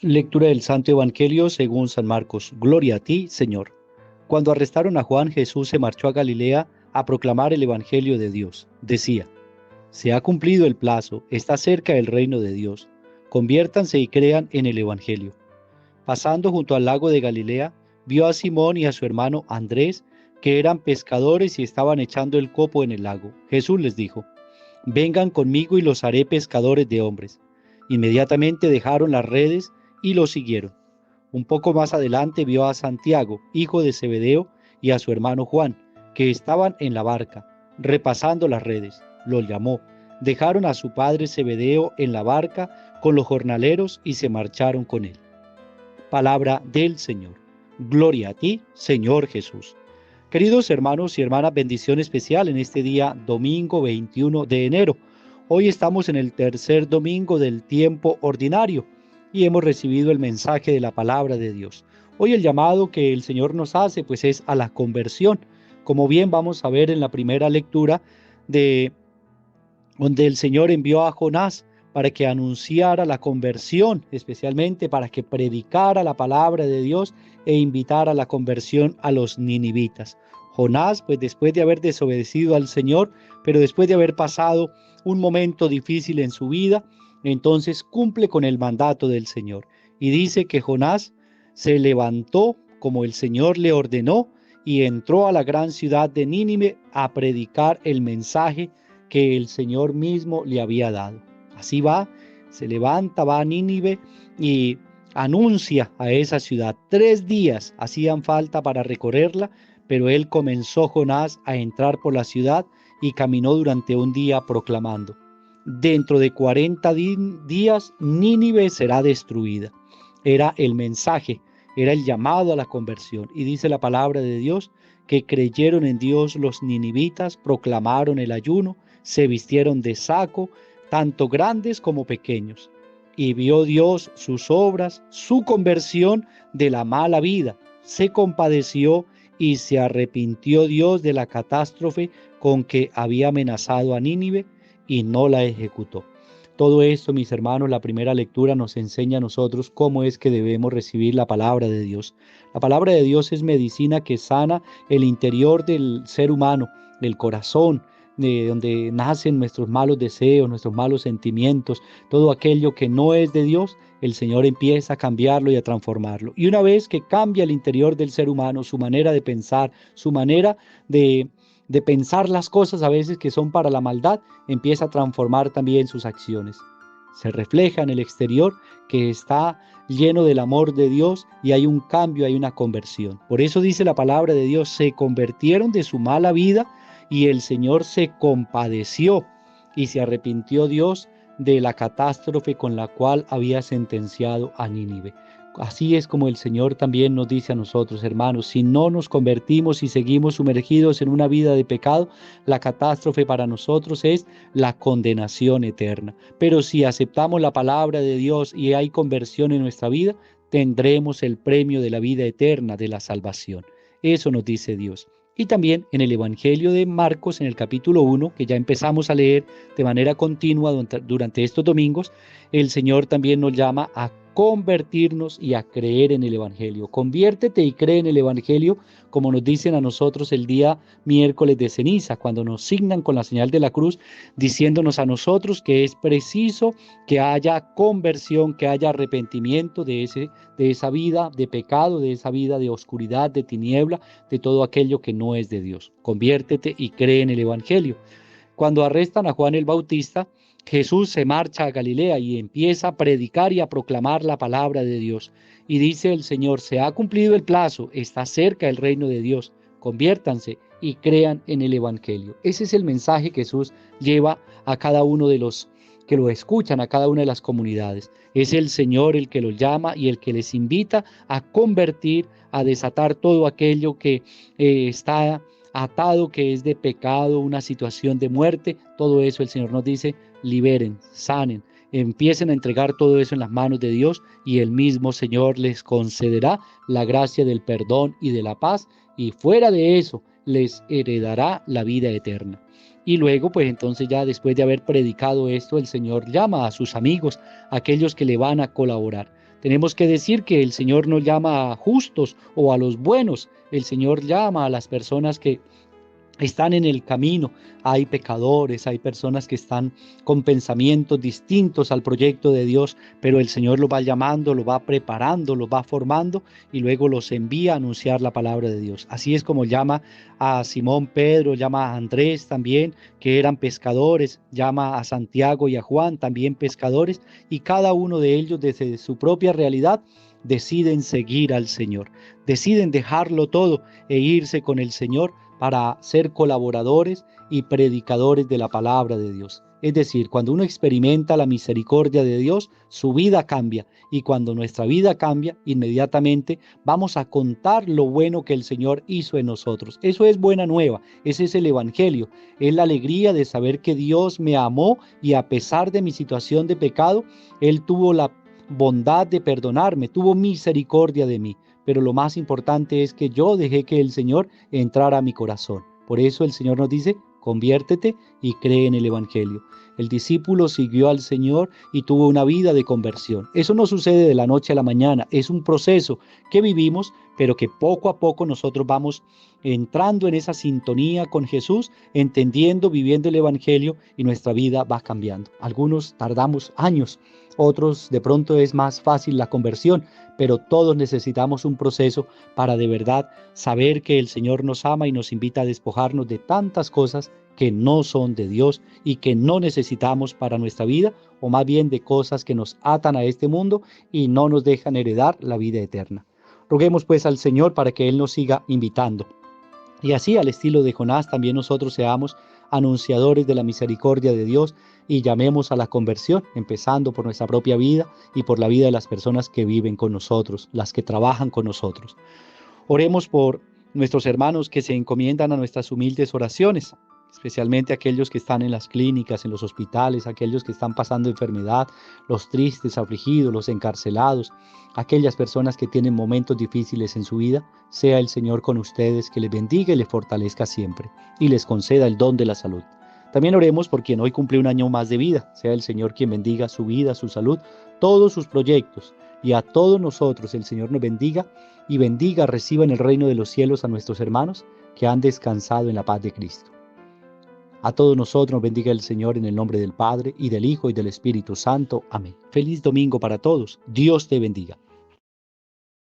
Lectura del Santo Evangelio según San Marcos. Gloria a ti, Señor. Cuando arrestaron a Juan, Jesús se marchó a Galilea a proclamar el Evangelio de Dios. Decía: se ha cumplido el plazo, está cerca el reino de Dios. Conviértanse y crean en el Evangelio. Pasando junto al lago de Galilea, vio a Simón y a su hermano Andrés, que eran pescadores y estaban echando el copo en el lago. Jesús les dijo: vengan conmigo y los haré pescadores de hombres. Inmediatamente dejaron las redes y lo siguieron. Un poco más adelante vio a Santiago, hijo de Zebedeo, y a su hermano Juan, que estaban en la barca, repasando las redes. Los llamó. Dejaron a su padre Zebedeo en la barca con los jornaleros y se marcharon con él. Palabra del Señor. Gloria a ti, Señor Jesús. Queridos hermanos y hermanas, bendición especial en este día domingo 21 de enero. Hoy estamos en el tercer domingo del tiempo ordinario y hemos recibido el mensaje de la palabra de Dios. Hoy el llamado que el Señor nos hace pues es a la conversión, como bien vamos a ver en la primera lectura de donde el Señor envió a Jonás para que anunciara la conversión, especialmente para que predicara la palabra de Dios e invitara a la conversión a los ninivitas. Jonás, pues después de haber desobedecido al Señor, pero después de haber pasado un momento difícil en su vida, entonces cumple con el mandato del Señor. Y dice que Jonás se levantó como el Señor le ordenó y entró a la gran ciudad de Nínive a predicar el mensaje que el Señor mismo le había dado. Así va, se levanta, va a Nínive y anuncia a esa ciudad. 3 días hacían falta para recorrerla, pero él comenzó, Jonás, a entrar por la ciudad y caminó durante un día proclamando: dentro de 40 días Nínive será destruida. Era el mensaje, era el llamado a la conversión. Y dice la palabra de Dios que creyeron en Dios los ninivitas, proclamaron el ayuno, se vistieron de saco, tanto grandes como pequeños. Y vio Dios sus obras, su conversión de la mala vida. Se compadeció y se arrepintió Dios de la catástrofe con que había amenazado a Nínive y no la ejecutó. Todo esto, mis hermanos, la primera lectura nos enseña a nosotros cómo es que debemos recibir la palabra de Dios. La palabra de Dios es medicina que sana el interior del ser humano, del corazón, de donde nacen nuestros malos deseos, nuestros malos sentimientos, todo aquello que no es de Dios. El Señor empieza a cambiarlo y a transformarlo. Y una vez que cambia el interior del ser humano, su manera de pensar, su manera de pensar las cosas a veces que son para la maldad, empieza a transformar también sus acciones. Se refleja en el exterior que está lleno del amor de Dios y hay un cambio, hay una conversión. Por eso dice la palabra de Dios: se convirtieron de su mala vida y el Señor se compadeció y se arrepintió Dios de la catástrofe con la cual había sentenciado a Nínive. Así es como el Señor también nos dice a nosotros, hermanos: si no nos convertimos y seguimos sumergidos en una vida de pecado, la catástrofe para nosotros es la condenación eterna. Pero si aceptamos la palabra de Dios y hay conversión en nuestra vida, tendremos el premio de la vida eterna, de la salvación. Eso nos dice Dios. Y también en el Evangelio de Marcos, en el capítulo 1, que ya empezamos a leer de manera continua durante estos domingos, el Señor también nos llama a convertirnos y a creer en el Evangelio. Conviértete y cree en el Evangelio, como nos dicen a nosotros el día miércoles de ceniza, cuando nos signan con la señal de la cruz, diciéndonos a nosotros que es preciso que haya conversión, que haya arrepentimiento de esa vida de pecado, de esa vida de oscuridad, de tiniebla, de todo aquello que no es de Dios. Conviértete y cree en el Evangelio. Cuando arrestan a Juan el Bautista, Jesús se marcha a Galilea y empieza a predicar y a proclamar la palabra de Dios. Y dice el Señor: se ha cumplido el plazo, está cerca el reino de Dios. Conviértanse y crean en el Evangelio. Ese es el mensaje que Jesús lleva a cada uno de los que lo escuchan, a cada una de las comunidades. Es el Señor el que los llama y el que les invita a convertir, a desatar todo aquello que está atado, que es de pecado, una situación de muerte. Todo eso el Señor nos dice: liberen, sanen, empiecen a entregar todo eso en las manos de Dios y el mismo Señor les concederá la gracia del perdón y de la paz, y fuera de eso les heredará la vida eterna. Y luego, pues entonces ya después de haber predicado esto, el Señor llama a sus amigos, aquellos que le van a colaborar. Tenemos que decir que el Señor no llama a justos o a los buenos. El Señor llama a las personas que están en el camino. Hay pecadores, hay personas que están con pensamientos distintos al proyecto de Dios, pero el Señor los va llamando, los va preparando, los va formando y luego los envía a anunciar la palabra de Dios. Así es como llama a Simón Pedro, llama a Andrés también, que eran pescadores, llama a Santiago y a Juan, también pescadores, y cada uno de ellos desde su propia realidad deciden seguir al Señor, deciden dejarlo todo e irse con el Señor para ser colaboradores y predicadores de la palabra de Dios. Es decir, cuando uno experimenta la misericordia de Dios, su vida cambia. Y cuando nuestra vida cambia, inmediatamente vamos a contar lo bueno que el Señor hizo en nosotros. Eso es buena nueva, ese es el Evangelio. Es la alegría de saber que Dios me amó y a pesar de mi situación de pecado, Él tuvo la bondad de perdonarme, tuvo misericordia de mí. Pero lo más importante es que yo dejé que el Señor entrara a mi corazón. Por eso el Señor nos dice, conviértete y cree en el Evangelio. El discípulo siguió al Señor y tuvo una vida de conversión. Eso no sucede de la noche a la mañana, es un proceso que vivimos, pero que poco a poco nosotros vamos entrando en esa sintonía con Jesús, entendiendo, viviendo el Evangelio y nuestra vida va cambiando. Algunos tardamos años, otros de pronto es más fácil la conversión, pero todos necesitamos un proceso para de verdad saber que el Señor nos ama y nos invita a despojarnos de tantas cosas que no son de Dios y que no necesitamos para nuestra vida, o más bien de cosas que nos atan a este mundo y no nos dejan heredar la vida eterna. Roguemos pues al Señor para que Él nos siga invitando. Y así, al estilo de Jonás, también nosotros seamos anunciadores de la misericordia de Dios y llamemos a la conversión, empezando por nuestra propia vida y por la vida de las personas que viven con nosotros, las que trabajan con nosotros. Oremos por nuestros hermanos que se encomiendan a nuestras humildes oraciones, especialmente aquellos que están en las clínicas, en los hospitales, aquellos que están pasando enfermedad, los tristes, afligidos, los encarcelados, aquellas personas que tienen momentos difíciles en su vida. Sea el Señor con ustedes, que les bendiga y les fortalezca siempre y les conceda el don de la salud. También oremos por quien hoy cumple un año más de vida. Sea el Señor quien bendiga su vida, su salud, todos sus proyectos, y a todos nosotros el Señor nos bendiga y bendiga, reciba en el reino de los cielos a nuestros hermanos que han descansado en la paz de Cristo. A todos nosotros nos bendiga el Señor en el nombre del Padre, y del Hijo, y del Espíritu Santo. Amén. Feliz domingo para todos. Dios te bendiga.